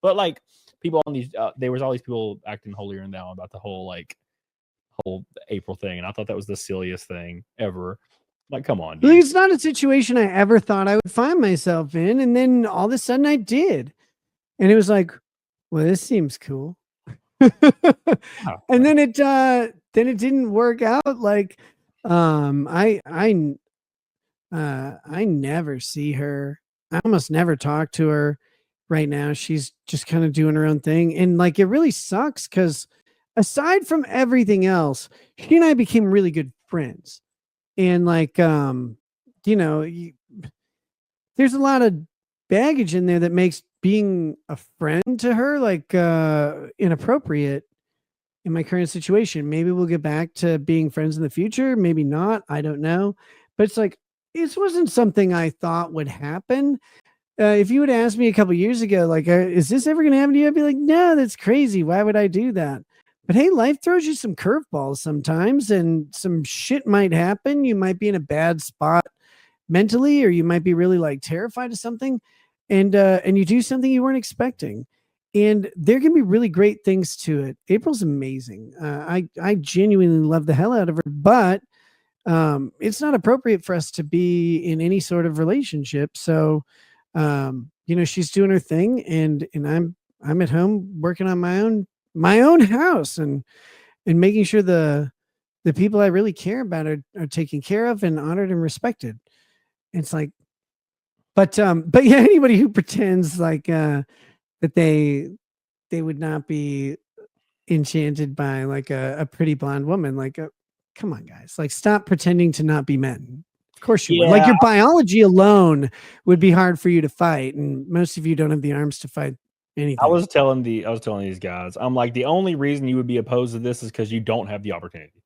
But like people on these, there was all these people acting holier than thou about the whole April thing, and I thought that was the silliest thing ever. Like, come on, Like, dude. it's not a situation I ever thought I would find myself in, and then all of a sudden I did, and it was like, well, this seems cool. And then it didn't work out. Like, I never see her. I almost never talk to her right now. She's just kind of doing her own thing, and like it really sucks because aside from everything else, she and I became really good friends. And like you know, there's a lot of baggage in there that makes being a friend to her like inappropriate in my current situation. Maybe we'll get back to being friends in the future, maybe not, I don't know. But it's like this wasn't something I thought would happen. If you would ask me a couple years ago, like, is this ever going to happen to you? I'd be like, no, that's crazy. Why would I do that? But hey, life throws you some curveballs sometimes, and some shit might happen. You might be in a bad spot mentally, or you might be really like terrified of something, and you do something you weren't expecting. And there can be really great things to it. April's amazing. I genuinely love the hell out of her, but it's not appropriate for us to be in any sort of relationship. So you know, she's doing her thing, and I'm at home working on my own house, and making sure the people I really care about are taken care of and honored and respected. It's like, but yeah, anybody who pretends like that they would not be enchanted by like a pretty blonde woman, like come on, guys, like stop pretending to not be men. Of course you would. Like, your biology alone would be hard for you to fight, and most of you don't have the arms to fight anything. I was telling these guys, I'm like, the only reason you would be opposed to this is because you don't have the opportunity.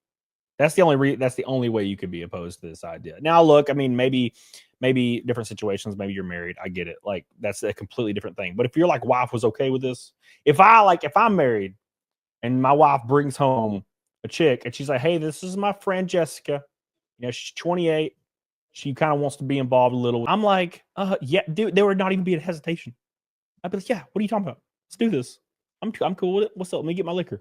That's the only way you could be opposed to this idea. Now, look, I mean, maybe different situations. Maybe you're married. I get it. Like, that's a completely different thing. But if your like wife was okay with this, if I'm married and my wife brings home a chick and she's like, hey, this is my friend Jessica. You know, she's 28. She kind of wants to be involved a little. I'm like, yeah, dude, there would not even be a hesitation. I'd be like, yeah, what are you talking about? Let's do this. I'm cool with it. What's up? Let me get my liquor.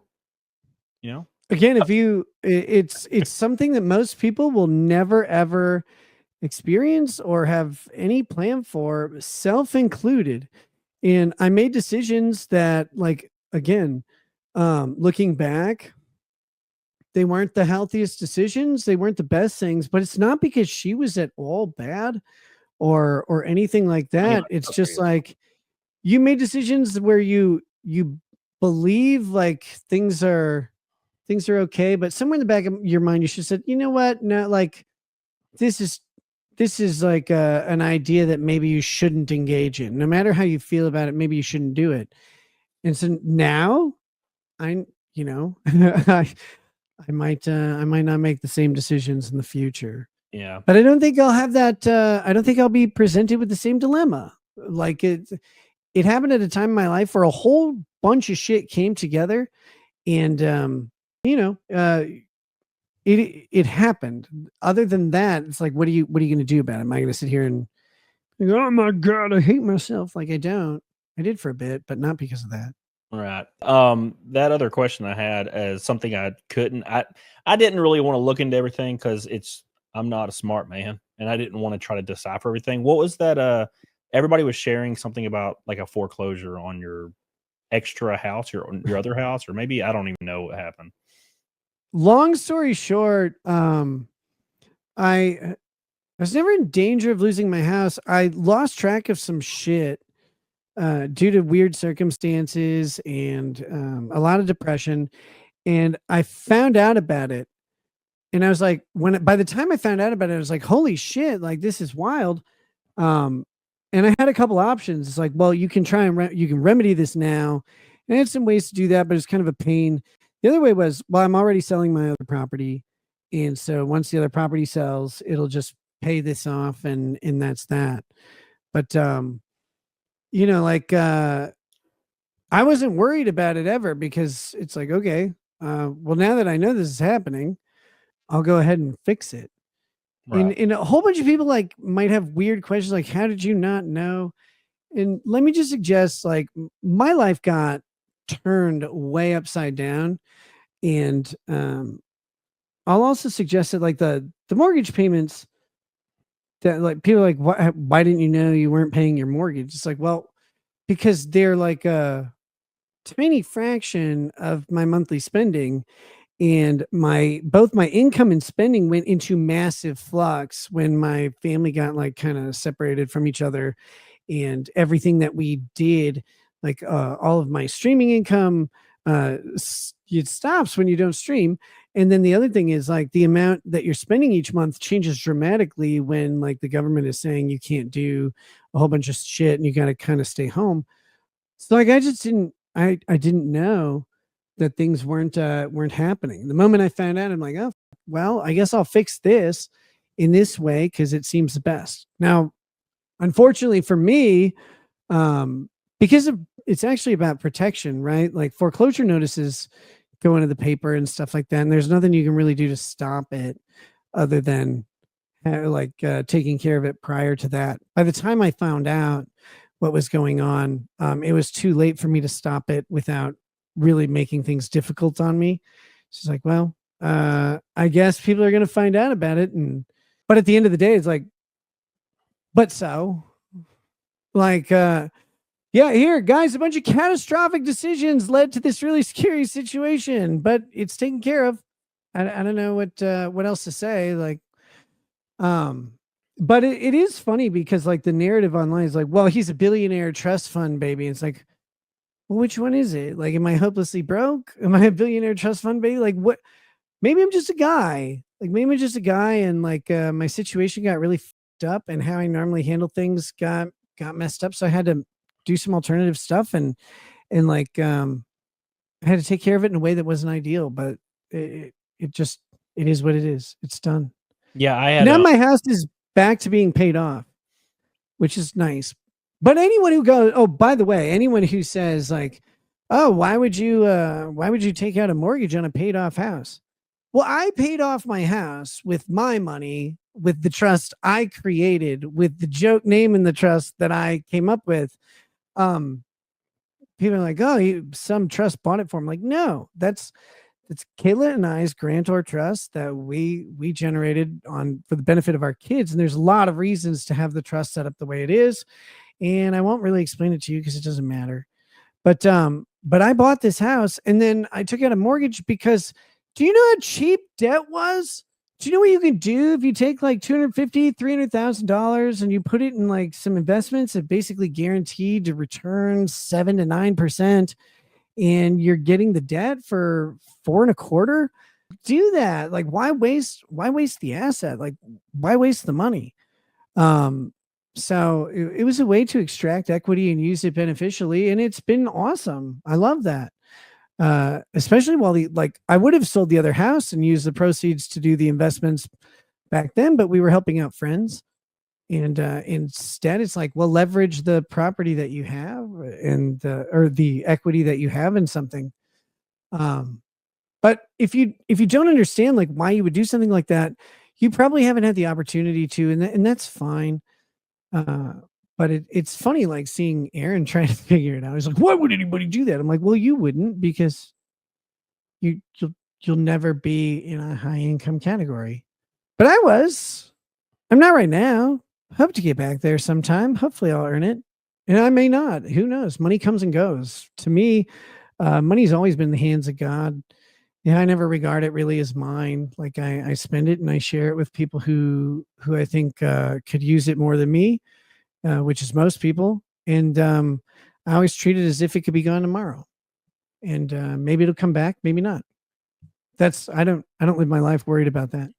You know? Again, if you, it's something that most people will never ever experience or have any plan for, self included. And I made decisions that, like, again, looking back, they weren't the healthiest decisions. They weren't the best things, but it's not because she was at all bad or anything like that. It's just like you made decisions where you believe like things are okay, but somewhere in the back of your mind you should have said, you know what, no, like this is like an idea that maybe you shouldn't engage in. No matter how you feel about it, maybe you shouldn't do it. And so now I I might not make the same decisions in the future. Yeah. But I don't think I'll have that. I don't think I'll be presented with the same dilemma. Like it happened at a time in my life where a whole bunch of shit came together, and it happened. Other than that, it's like, what are you going to do about it? Am I going to sit here and go, oh my God, I hate myself? Like, I don't. I did for a bit, but not because of that. Right. That other question I had as something I didn't really want to look into everything because I'm not a smart man and I didn't want to try to decipher everything. What was that? Everybody was sharing something about like a foreclosure on your extra house, your other house, or maybe I don't even know what happened. Long story short, I was never in danger of losing my house. I lost track of some shit due to weird circumstances and a lot of depression. And I found out about it. And I was like, by the time I found out about it, I was like, holy shit, like this is wild. And I had a couple options. It's like, well, you can try and you can remedy this now. And I had some ways to do that, but it's kind of a pain. The other way was, well, I'm already selling my other property. And so once the other property sells, it'll just pay this off and that's that. But, like, I wasn't worried about it ever because it's like, okay, well, now that I know this is happening, I'll go ahead and fix it. Right. And a whole bunch of people like might have weird questions like, how did you not know? And let me just suggest, like, my life got turned way upside down. And I'll also suggest that, like, the mortgage payments, that, like, people are like, why didn't you know you weren't paying your mortgage? It's like, well, because they're like a tiny fraction of my monthly spending, and both my income and spending went into massive flux when my family got, like, kind of separated from each other, and everything that we did, like, all of my streaming income, it stops when you don't stream. And then the other thing is, like, the amount that you're spending each month changes dramatically when, like, the government is saying you can't do a whole bunch of shit and you got to kind of stay home. So, like, I just didn't, I didn't know that things weren't happening. The moment I found out, I'm like, oh, well, I guess I'll fix this in this way because it seems the best. Now, unfortunately for me, because it's actually about protection, right? Like, foreclosure notices go into the paper and stuff like that, and there's nothing you can really do to stop it other than taking care of it prior to that. By the time I found out what was going on, it was too late for me to stop it without really making things difficult on me. She's like, well, I guess people are going to find out about it. But at the end of the day, it's like, but so, like, yeah, here, guys, a bunch of catastrophic decisions led to this really scary situation, but it's taken care of. I don't know what else to say. Like, but it is funny because, like, the narrative online is like, well, he's a billionaire trust fund baby. It's like, well, which one is it? Like, am I hopelessly broke? Am I a billionaire trust fund baby? Like, what? Maybe I'm just a guy. Like, maybe I'm just a guy, and, like, my situation got really fucked up, and how I normally handle things got messed up. So I had to do some alternative stuff, and like, I had to take care of it in a way that wasn't ideal, but it just, it is what it is. It's done. Yeah, I had Now my house is back to being paid off, which is nice. But anyone who goes, oh, by the way, anyone who says, like, oh, why would you take out a mortgage on a paid off house? Well, I paid off my house with my money, with the trust I created, with the joke name in the trust that I came up with. Um, People are like, oh, some trust bought it for him. Like, no, that's Kayla and I's grantor trust that we generated on for the benefit of our kids. And there's a lot of reasons to have the trust set up the way it is. And I won't really explain it to you because it doesn't matter. But I bought this house, and then I took out a mortgage because, do you know how cheap debt was? Do you know what you can do if you take like $250,000, $300,000 and you put it in, like, some investments that basically guaranteed to return 7 to 9%, and you're getting the debt for 4.25%? Do that. Like, why waste the asset? Like, why waste the money? So it was a way to extract equity and use it beneficially, and it's been awesome. I love that. Especially while I would have sold the other house and used the proceeds to do the investments back then, but we were helping out friends. And instead it's like, well, leverage the property that you have, and or the equity that you have in something. But if you don't understand, like, why you would do something like that, you probably haven't had the opportunity to, and that's fine. But it's funny, like, seeing Aaron trying to figure it out. He's like, why would anybody do that? I'm like, well, you wouldn't, because you'll never be in a high income category. But I'm not right now. Hope to get back there sometime. Hopefully I'll earn it. And I may not. Who knows? Money comes and goes. To me, money's always been in the hands of God. Yeah, I never regard it really as mine. Like, I spend it and I share it with people who I think could use it more than me, which is most people. And I always treat it as if it could be gone tomorrow. And maybe it'll come back, maybe not. I don't live my life worried about that.